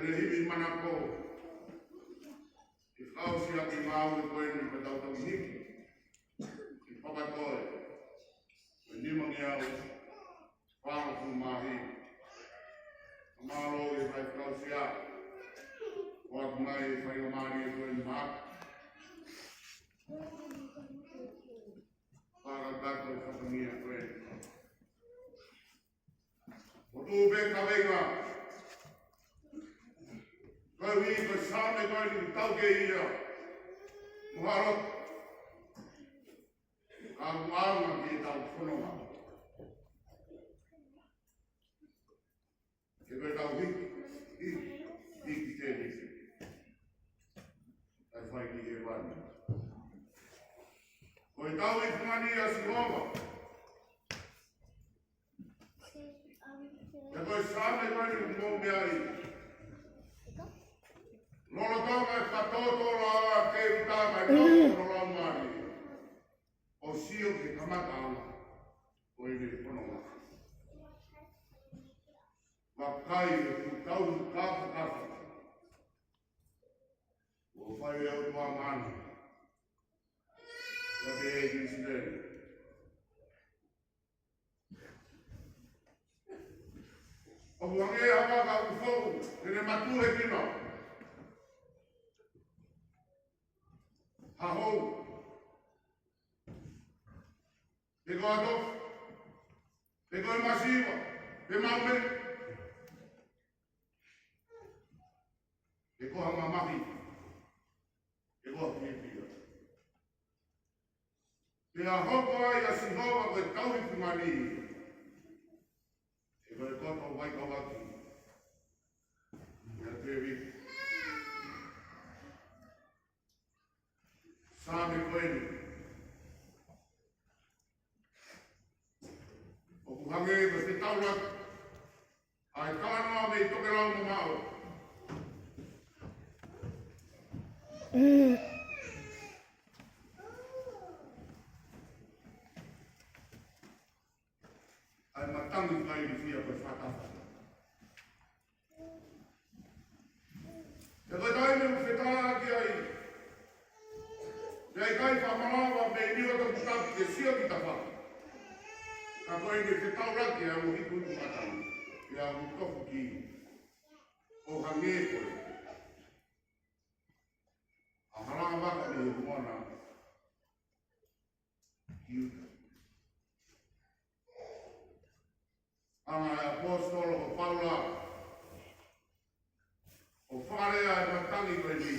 ele hivi manako. I kausi a ki mau e koe ni patau tau hiki. I whakatoe. E nimangi au. Whangafu mahi. Amaro e whai kausi a. Wak mai e whai amari e koe ni mak. Whakatako e whakangia koe. O tu be kawenga. Koe wi koe sāne koe ni tau ke ia. Muharo. Ka muanga ki e tau whanonga. Ke koe tau hiki. Hiki tēni. Tai whai ki e wani. Koe tau i whangani a Sihova. Te koe sāne koe ni mō mea i. Lolo tonga e whatoto la ke utama e tōko la mari. O sio ke kamata ana. Koe ni whanonga. Wakai e kutau kafu kafu. O whai au tua mani. Ia te e kisideni. O wange hawa ka ufoku, tene matu e kino. Hahou. Te koe atof. Te koe masiwa. Te maume. Te koe mamahi. Te koe pipia. Te ahoko ai a Sihova koe tauri kumani. Te koe koto waika waki. Ia te vi. Sāme koe ni. O kuhange me te taurak. Ai kānoa me i toke lau mo mao. Ai matangi kai ni fia koe whakafa. Te koe taime u whetaa ki ai. Te ai kai whamarawa me i niwa toku tapu te sio ki ta whaka. Ka koe ni whetau raki a mo hiku hiku matangi. Ia mu tofu ki. O hange koe. A haranga waka ni e mwana. Kiuta. Anga e apostolo o Paula. O whakarea e matangi koe ni.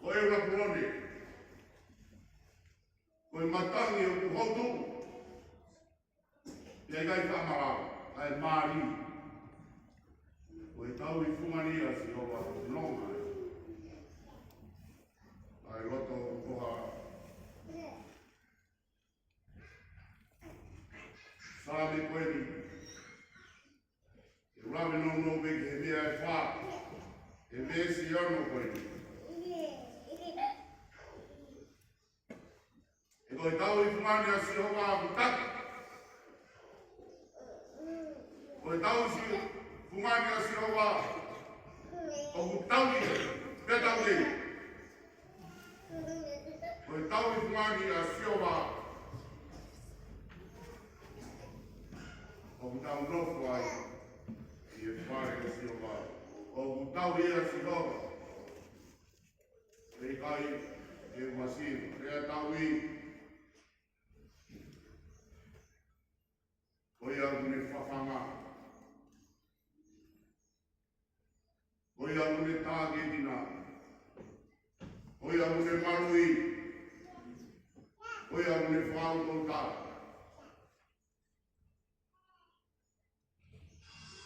O eura purone. Koe matangi o kuhotu. Te gai whamarau. Ai Māri. Koe tau i fumani a Sihova longa. Ai loto o koha. Sāme koe ni. E rawe no no beke he mea e whā. E mea si ano koe ni. E koe tau i fumani a Sihova a putaki. Koe tau si fumani a Sihova o putawi petawi. Koe tau i fumani a Sihova o putau nofu ai. I e whare a Sihova. O putawi a Sihova. Rei kai e masir. Rea tau i. Koe au ne whawhanga. Koe au ne tāgetina. Koe au ne marui. Koe au ne whautota.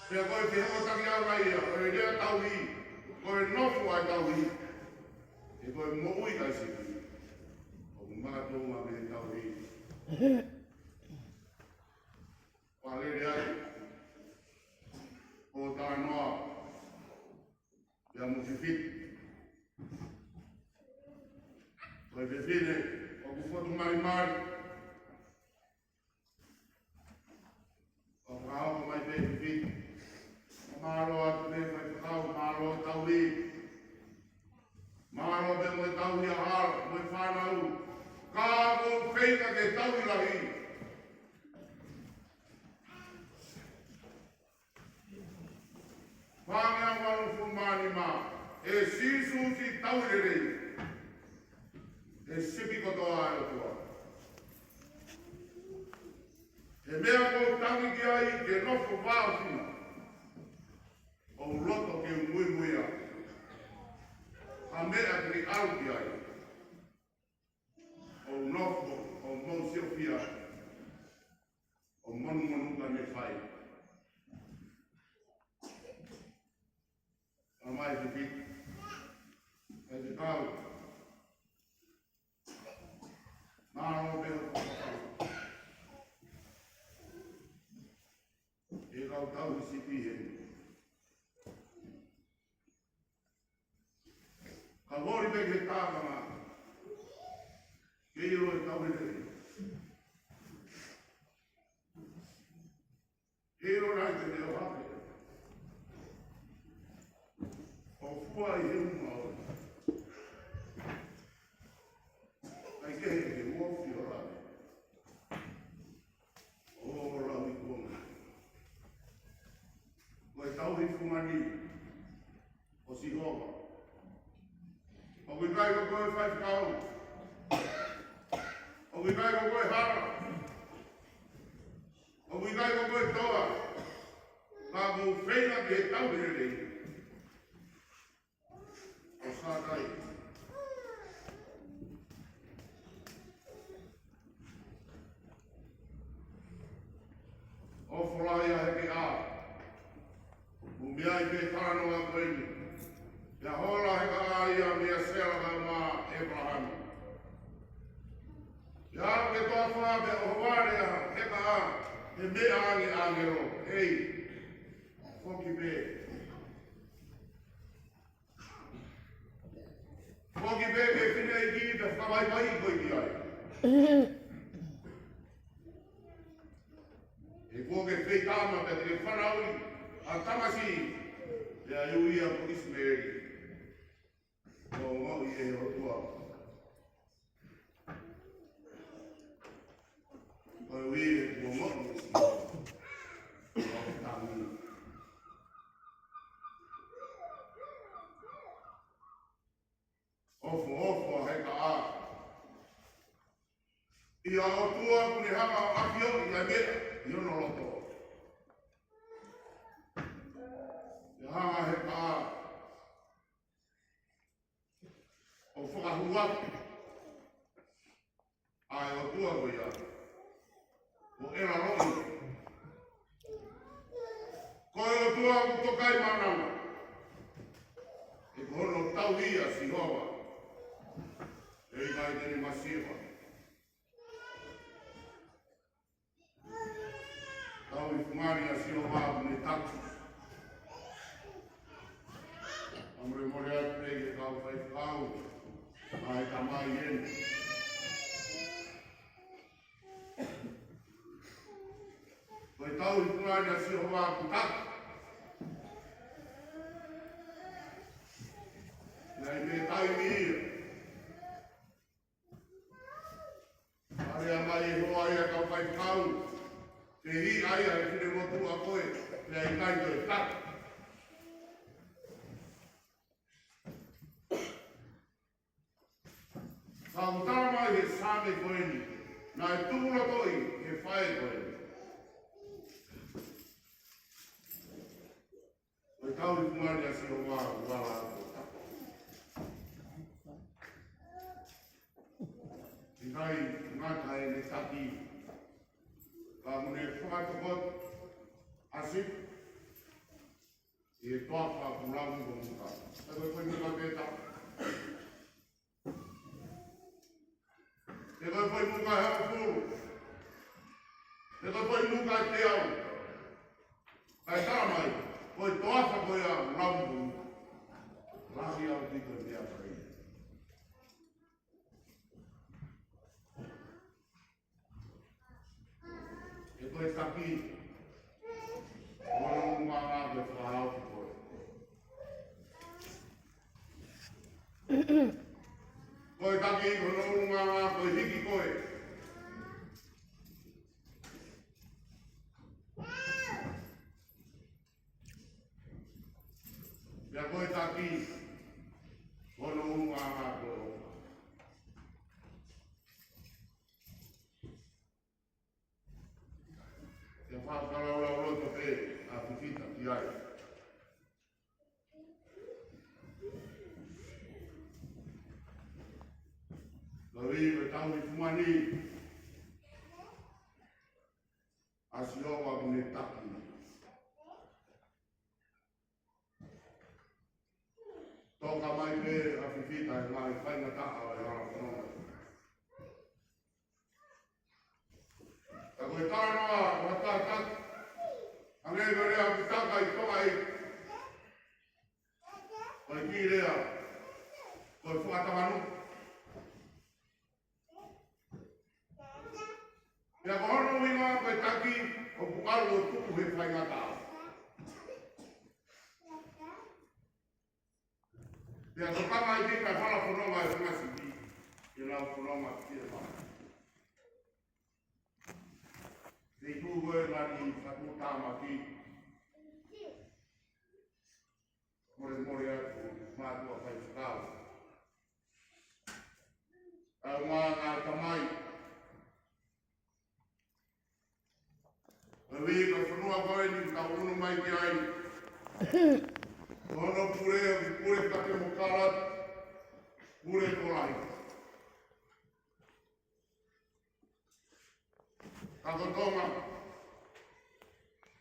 Pea koe te hokotaki au raia. Koe rea tau i. Koe nofu ai tau i. E koe moui kai siki. O mātou me tau i. Palere ai. O tā noa. Ia musifit. Koe whewhine. O kufotu mari mari. O kaoko mai whewhit. O mā ma. E sisu si taurere. E sipi kotoa e tua. E mea ko tangi ki ai ke nofo whaafina. O roto ke mui muia. A mea ki au ki ai. O nofo, o mau siofia. O manu manu ka me whai. A mai te pita. E te kau. Nāro pēro whakatau. E kau tau i sipi he. Ka hori pe ke tākanga. Ke iro e tau i rei. Ke iro rai te reo hape. O fua i he uma ora. Ai ke he ke uofi o rame. O rau i konga. Koe tau i fumani. O si hova. O kui kai ko koe whai whakau. O kui kai ko koe hara. O kui kai ko koe toa. Ka mu whenga ki he tau i rei. O sa kai. O whalaia he ke a. Mea i pe tāno a koeni. Ia hola he ka a ia mea sela ka mā Abraham. Ia aro ke toa whāpe o wārea he ka a. He mea angi angero. Hei. Whoki pe. Whoki pe ke whine i ki te whawai mai koi ki ai. E kua ke whei tāma pe te whanaui. A tamasi, ia iuia po Ismaeli. O mau i e o tua. O ui e o mau i Ismaeli. O tāmina. Ofo he ka a. Ia o tua kune hanga o akio i a mea. I ono loto. Hanga he ka a. O whakahuaki. Ai o tua ko ia. O era roi. Koe o tua ku tokai manama. E kono tau ia si hoa. E i kai tene masiwa. Tau i fungari a si hoa ne tatu. Amre more atu rei e kau whai whakau. Ai ka mai ene. Koe tau i fungari a si hoa ku tatu. Nei me tai mi ia. Are a mai e hoa ia kau whai whakau. Te hi aia e whine motu a koe. Nei kai koe tatu. Ka utara mai he sāme koeni, nā e tūra toi he whae koeni. Koe tauri kumari a sio wā wala ato tako. I kai ngata e ne taki, ka mune whakatokot asip, i e toaka kuramu ko muka. E koe koe muka pēta. E koe koe muka heo kuru. E koe koe muka te au. Kai tāmai, koe toaka koe a ramu. Rahi au tiko te a kai. E koe taki. Ora mua ngā koe whahau ki koe. Koe taki koe mua ngā koe hiki koe. Pea koe taki, ono unga ngā koe. Pea whakarawara roto pe, a whiwhita ki ai. Lawi me tau i kumani, a si owa kune taki. Toka mai pe a whiwhita e mai whainga taha e ara whanonga. Ka koe tānoa, wata tak, ange rea ki taka i toka i. Koe ki rea, koe whakatawanu. Pea kohono winga koe taki, o pukaru o tuku he whainga taha. Pea ko kama i tika whala whanonga e whangasi ki, i rau whanonga ki e whanga. Te i tūgoe ngani whatu tāma ki, more atu mātua whai whakau. Au ngā tamai, e wii ka whanua koe ni ka unu mai ki ai. Tono pure kake mo karat, pure kolai. Kakotonga,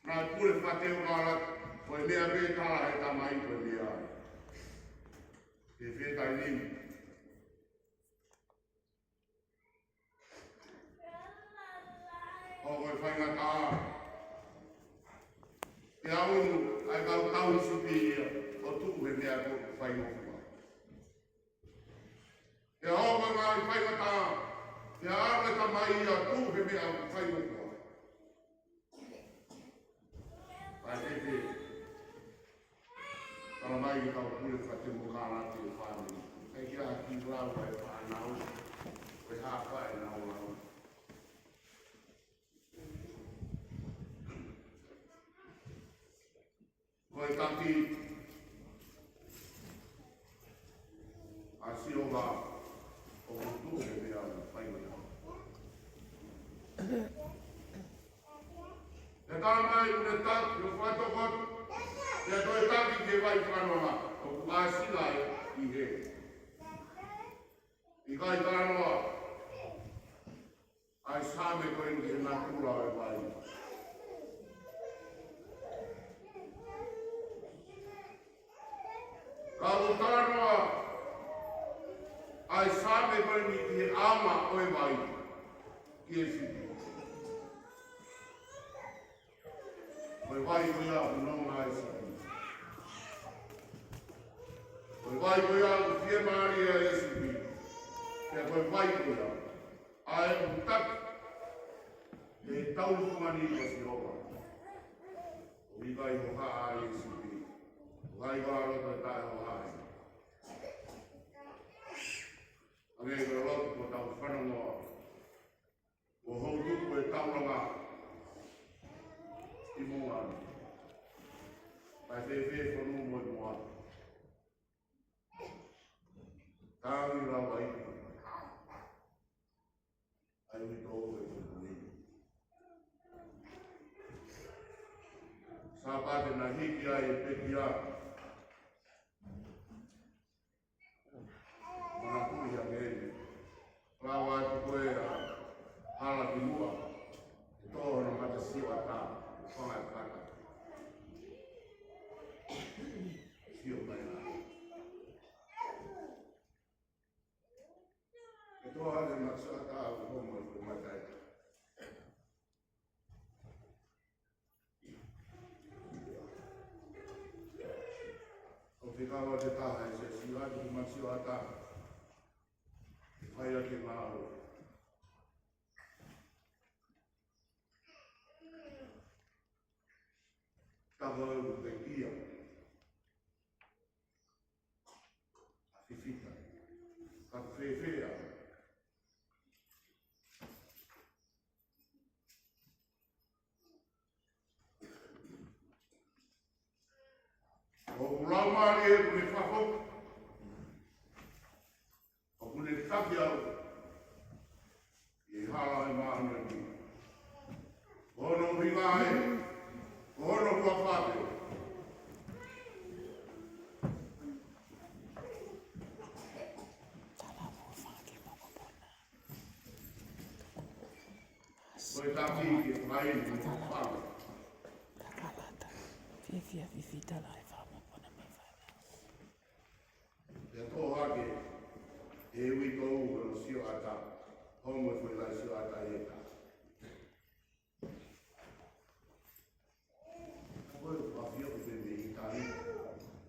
nā pure kake o karat, koe mea me tala he tamai koe mea. Te whetai nini. O koe whainga tā. Te aunu, ai kau tau supi ia, o tuku he mea ko whainga kua. Te aoka ngā i whainga tā, te aoka ta mai ia, tuku he mea ko whainga kua. Pai te te, kala mai i kau pule whate mo kāna te whānau. Hei kia ki rau e whānau, koe hāwha e nau lau. Koe taki, a sioga o kutu he mea whainga. Te kara mai une tak, yo whaitokot, te koe taki ke vai whanonga, o kuasila i he. I kai kanoa, ai sāme koe ni he nakura e vai. Karu tānoa, ai sāme koe ni he ama oe vai, ki e whiti. Koe vai koe a unonga e whiti. Koe vai koe a whie maari e whiti. Te koe vai koe a. Ai utak, e tau kumani o si owa. O ikai ho haa e whiti. Vai wāro te tae o hai. Ange koe roto ko tau whanonga. O hou tuku e tauranga. I mua. Pai whewhe whanu mo i mua. Tāngi rau ai. Ai ui tō e whanui. Sāpate na hiki ai e peki a. Mana puri a ngeni. Rawa e koe a hala ki mua. E tōho na mata siwa tā. Whanga e kata. Sio mai nā. E tō hane maksua tā o homo e ko matai. O te kawa te taha e se siwa tu maksua tā. Whai ake ngā aro. Tawa au te kia. A whiwhita. Ka whewhea. O lau mari e kune whako. O kune taki au. I hala e maana ki. Ono hiwa e. Ono kua whate. Koe taki ki whai ni whake. Fifita la famo pona me fana. Te tō hake, e ui tō ua no sio ata, hongo e whai lai sio ata e ka. Koe o whawhia o te me i tari,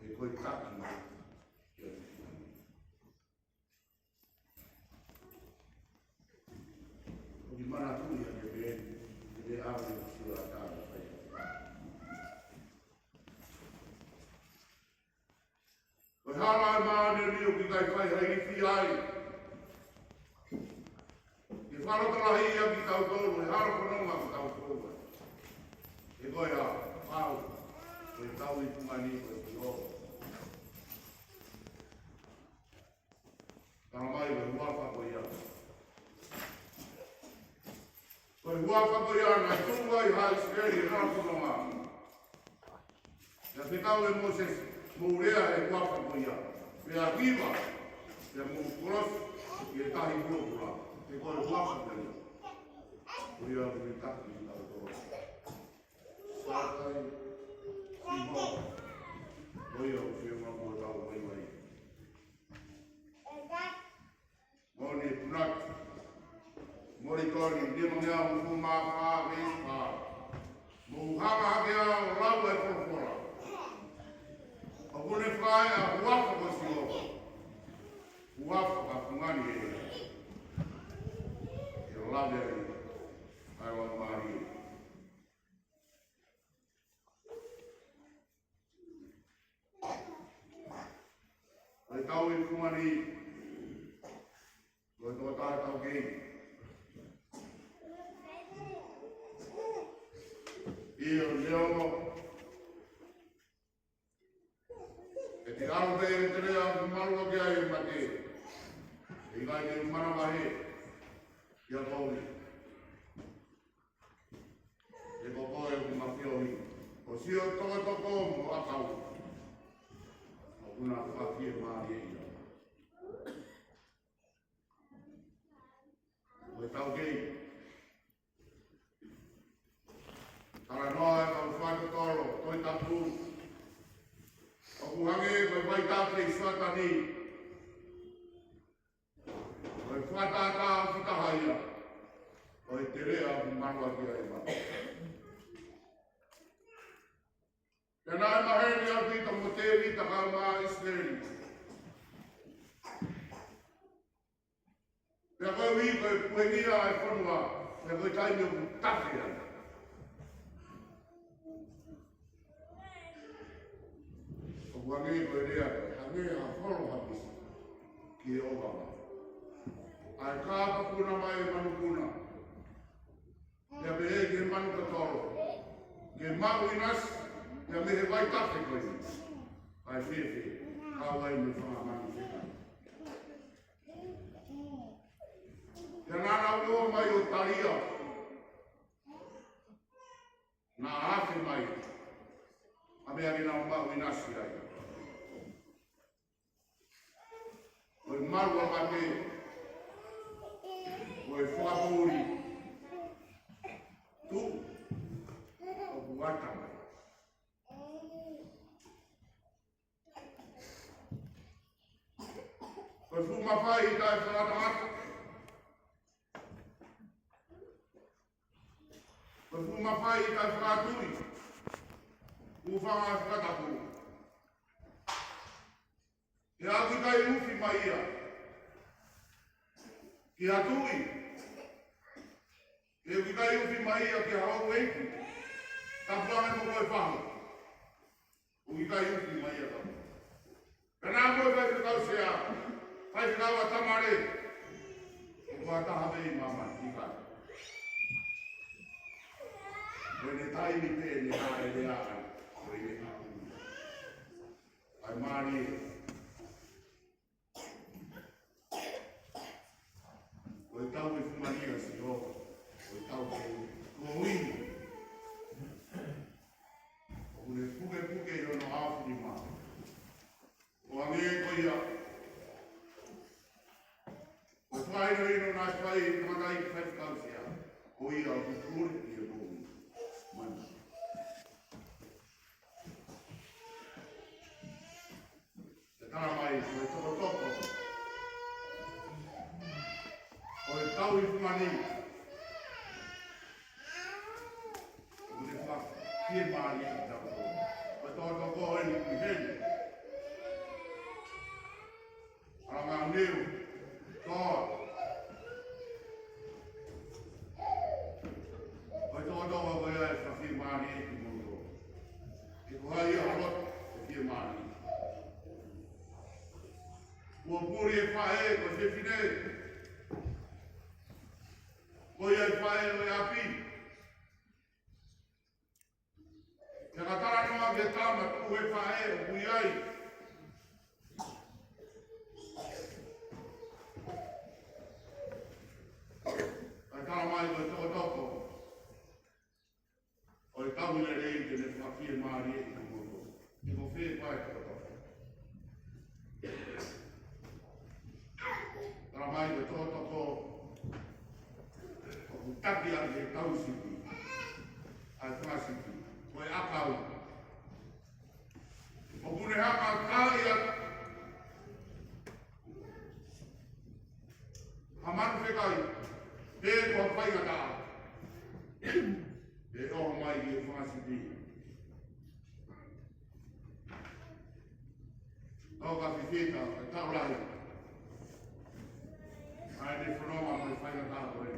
e koe taki ma. O ki mana tui a ke pe, e le awe o sio ata e whai. Koe hala e maane rio ki kai whai hei ni fi ai. Ke wharotala hi a ki tau tōru, e haro whanonga ki tau tōru. E koe a whau, koe tau i pumani koe ki o. Tana mai koe huafa koe ia. Koe huafa koe ia, nai tūnga i hai skeri e haro whanonga. Ia te tau e Moses, mourea e huafa koe ia. Pea viva, pea mou kuros, i e tahi kurokura. Te koe huafa koe ia. Koe ia koe taki i tau tōru. Sātai, si mo, koe ia koe whiunga koe tau mai mai. Moni punaki, mori koni, lima mea ufu maa paa, veis paa. Mou haka hake a o lau e porpora. O kone whae a huafa ko si o. Huafa ka pungani e. E lawe e. Ai wa maari e. Ai tau e pungani. Koe tō tātau kei. Io leo. E te aro te e te rea ku marua ki ai e mate. E ikai te umana mahe. Ia tōri. E koko e ku mawhiohi. O sio toko toko mo akau. O kuna whawhie maari e ia. O e tau kei. Tara noa e kau whaka toro. Toi tapu. O kuhange koe mai tāte i suatani. Koe whatata o whitahaia. O e te rea o manua ki ai ma. Tēnā e maheni au ki ta moteri ta kau mā Israeli. Pea koe ui koe puengia e whanua. Pea koe taimi o ku take ai. Wangi koe rea koe, hange a whoro hapisi ki e Obama. Ai kāpa kuna mai e manu kuna. Ia me e ke manu katoro. Ke mau inas, ia me he vai tafe koe. Ai whiwhi, kāwai me whanga manu whika. Ia nāna ua mai o taria. Nā ake mai. A mea ki nā mau inasi ai. Koe marua mate, koe whakapuri, tu, o kuata mai. Koe whumawhai i tai whanata. Koe whumawhai i tai whakatui, uwhanga e whakatapuru. E aku kai uwhi mai ia. Ki atui. E aku kai uwhi mai ia ki hau eiku. Ka puange mo koe whahu. Uki kai uwhi mai ia tapu. Pena koe kai te tau sea. Kai te tau a tamare. Koe a taha mei mama i kai. Koe ne taimi te ne hae ne hae. Koe ne hae. mari. O tau e fumaria si o. O tau e koini. O ne puke i ono hafu ni ma. O ange koia. O whaino ino nā whai i tamakai ki whai kausia. O ia o kukuri i e bōi. Mani. Te tara mai, o e toko toko. O e tau i fumani. O ne wha kie maari i tau tō. O e toko toko o eni ki heni. Ara ngā neu. Toa. O e toko toko o e ai wha kie maari i ki mōtō. Ke koha i a rot o kie maari. Ua puri e whae ko se whine. Ko ia e whae o e api. Te katara noa ke tama tu e whae o pui ai. Katara mai ko e toko toko. O e tamu le rei ke ne whawhie maari e ka moto. E ko whee whae toko toko. Katara mai ko e toko toko. O kutaki a ke tau siki. A whasiki. Ko e akau. O kune haka kai a Hamanu whekai. Te ko whai ngata. E oho mai i e whasiki. Tau ka whiwhita, e tau rai. Ai ne whanoma mai whai ngata ko e.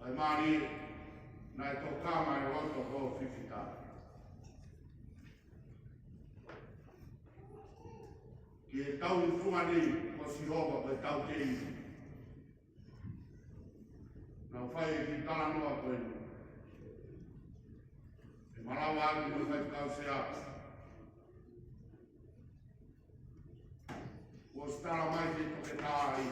Ai maari, nai tō kāma e roto ko whiwhita. Ki e tau i whungani ko si hoka ko e tau te iwi. Nau whai e ki tala noa ko e. E marawa aki ko whai kau se apa. Ko stara mai te toke tā i.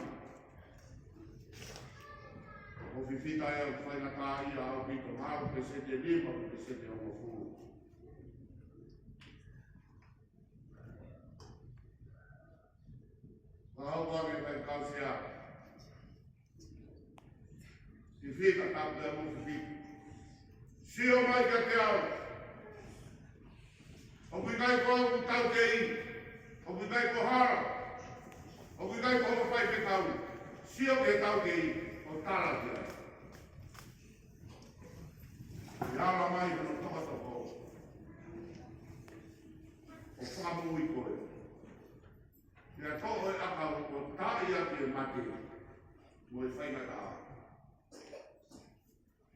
O whiwhita e au whai ngā tā i a au pito mau pe se te lima pe se te ongo furu. Hau wāge whai kau se apa. Whiwhita tāpua e mo whiwhita. Sio mai ka te au. O whikai ko au tau te i. O whikai ko hara. O whikai ko au whai te tau. Sio ke tau te i. O tara te ai. I ala mai kono toka toko. O whamu i koe. Ia toko e akau o tai ake e mate. Mo e whainga tā.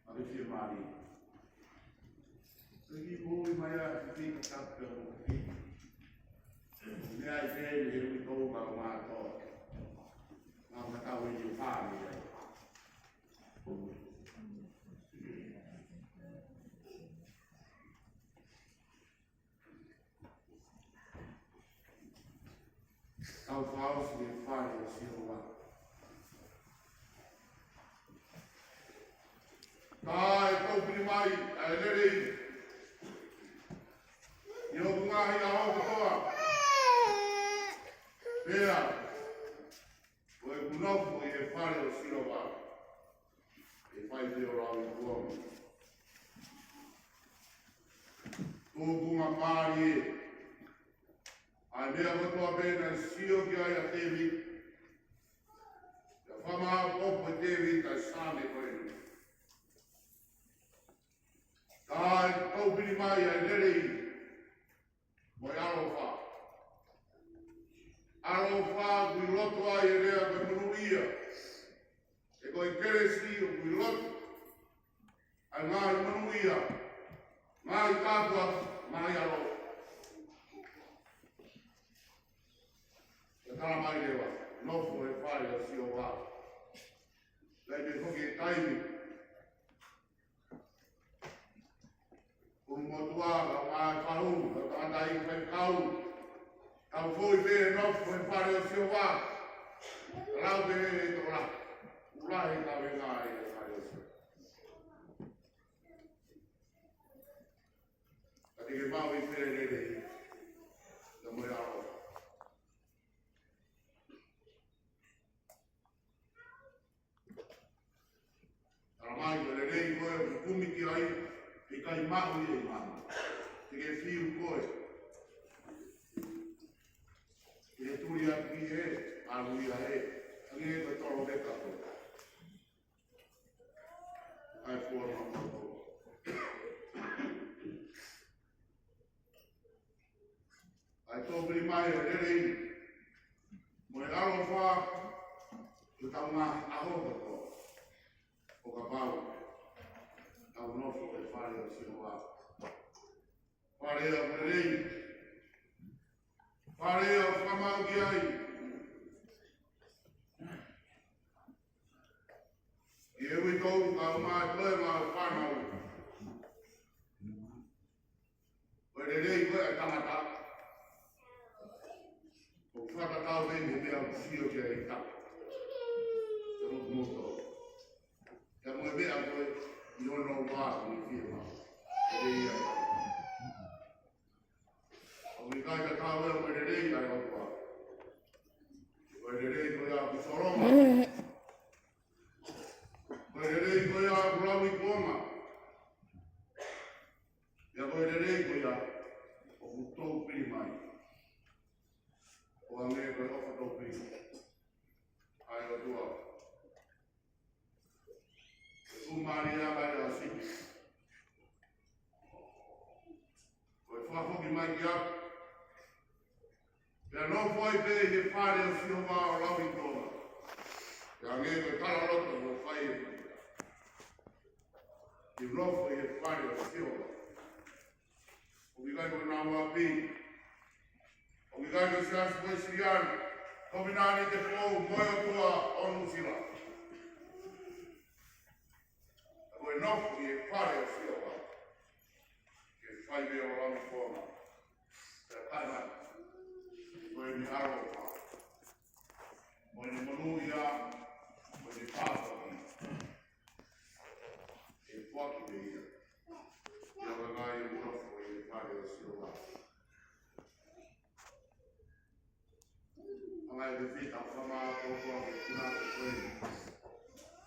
A le whia maari. Teki pōi mai a whiwhika tāpia o whiwhika. Nea i tēne he ui tōka o mā tō. Ngā matau i o pāne ai. Tau whaos i e whare o siroa. Tā e taupiri mai a e lerei. I o kungahi a hoko toa. Pea, o e kunofu i e whare o siroa. E whai te o rau i kuomi. Tō kunga pāri e. Ai mea kotoa pēna sio ki ai a tewi. Ia whamaa opo tewi tai sāne koe. Tā e taupiri mai ai lerei. Moi arofa. Arofa kui loto ai e rea koe munuia. E koe keresi o kui loto. Ai ngāi munuia. Ngāi tātua, ngāi arofa. Tara mai rewa, nofo e whare o si o wā. Lei me hoki e taimi. O motua, a kau, a andai kai kau. Tau foi be no foi pare o seu va. Lau be to la. Ulai ka be ngai ai o seu. Ati ke mau i pere le. Da mo ya ro. Ramai le rei ko kumi ki ai e kai mau i mai. Te ke fiu koe. E turi aki e, aluia e, ange e toro beka koe. Ai forma koe. Ai tōpiri mai e rei, mo e alo wha, e tau ngā ahoka koe. O ka pau, tau nofo e whare o sino wā. Whare o me rei, whare o whamau ki ai. I ewi tau, ka umai koe ngā whanau. Koe rei koe a tangata. O whakatau nei me mea kusio ki ai tapu. Te motu moto. Te moe mea koe, i ono wā ni whia mau. E rei ai. O mi kai ka tau eo koe rei ai o kua. Koe rei koe a kusoronga. Koe rei koe a kurawi kuonga. Ia koe rei koe a o kutou piri mai. O ange koe ofa tau piri. Ai o tua. E kumari a kai a sipi. Koe whafoki mai ki aku. Pea no foi pe he whare o sio wā o lawi tōna. Pea nge koe kara roto o whai e whai. I rofo he whare o sio wā. O mi kai koe nā wā pi. O mi kai koe sias koe sirian. Kominani te pōu moe o tua onu sila. Koe nofo he whare o sio wā. Ke whai me o lawi tōna. Pea kai mai. Koe ni aro wha. Moe ni monuia, moe ni pāpaki. E whaki me ia. Ia wangai e urofo e whare o sio wā. Angai e whita whama kōkua ke kuna te koe.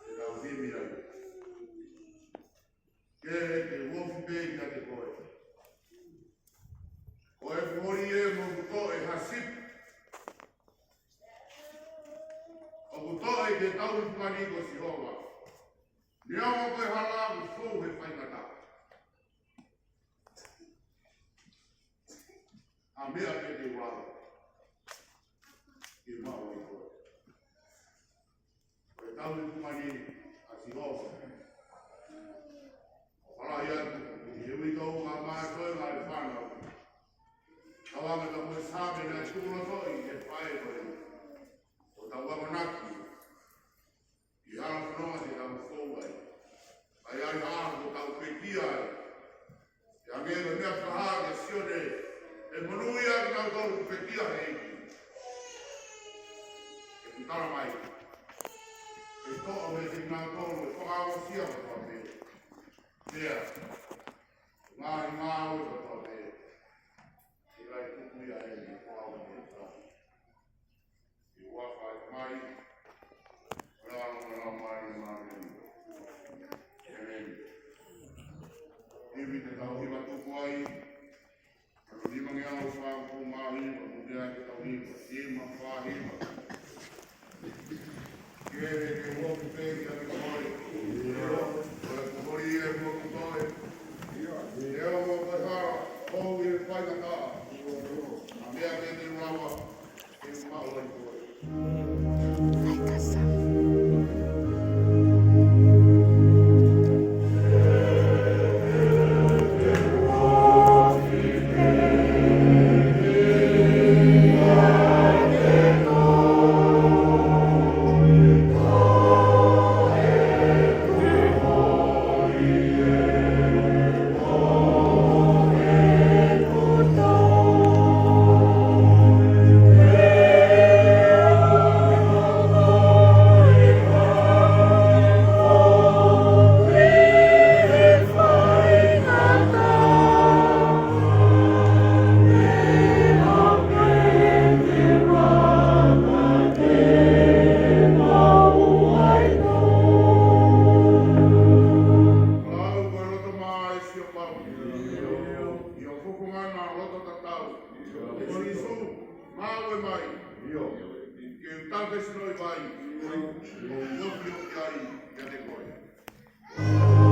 E tau himi ai. Ke te wofi pe kia te koe. Koe whori e mo kuto e hasip. O kuto e te tau whani ko si hoa. Ni awa koe hala ku fōu he whaikata. A mea pe te wala. Ki mau i koe. Koe tau whani a si hoa. O hala i atu. I hui tau ngā mai koe ngā i whanau. Tawanga ka koe sabe na tūna toi te whae koe. O tawanga naki. I ara whanonga te tau whouai. Ai ai haa ko tau pekia ai. Te angega mea whaha ke sione. E monui ai tau tau pekia heiki. E kutara mai. E toa me te ngā tōru e whakawa sia ko tau me. Mea. Ngāi ngāu ko tau me. Ai tuku ia e ni whao ni tā. I waka e mai, rāno mai. Amen. Iwi te tau hiwa tuku ai, aro limangi au whao ko māhiwa, mudea te tau hiwa, ima whahiwa. Kere ke woku pēki a te kohori. Koe kohori e woku toe. Eo mo koe hara, kou i whaikata. Mea me te rawa, e maua i koe. Ai, casa. Oh Mau e mai. Io. Ke tau se noi vai. Mo mo ai ka te koe.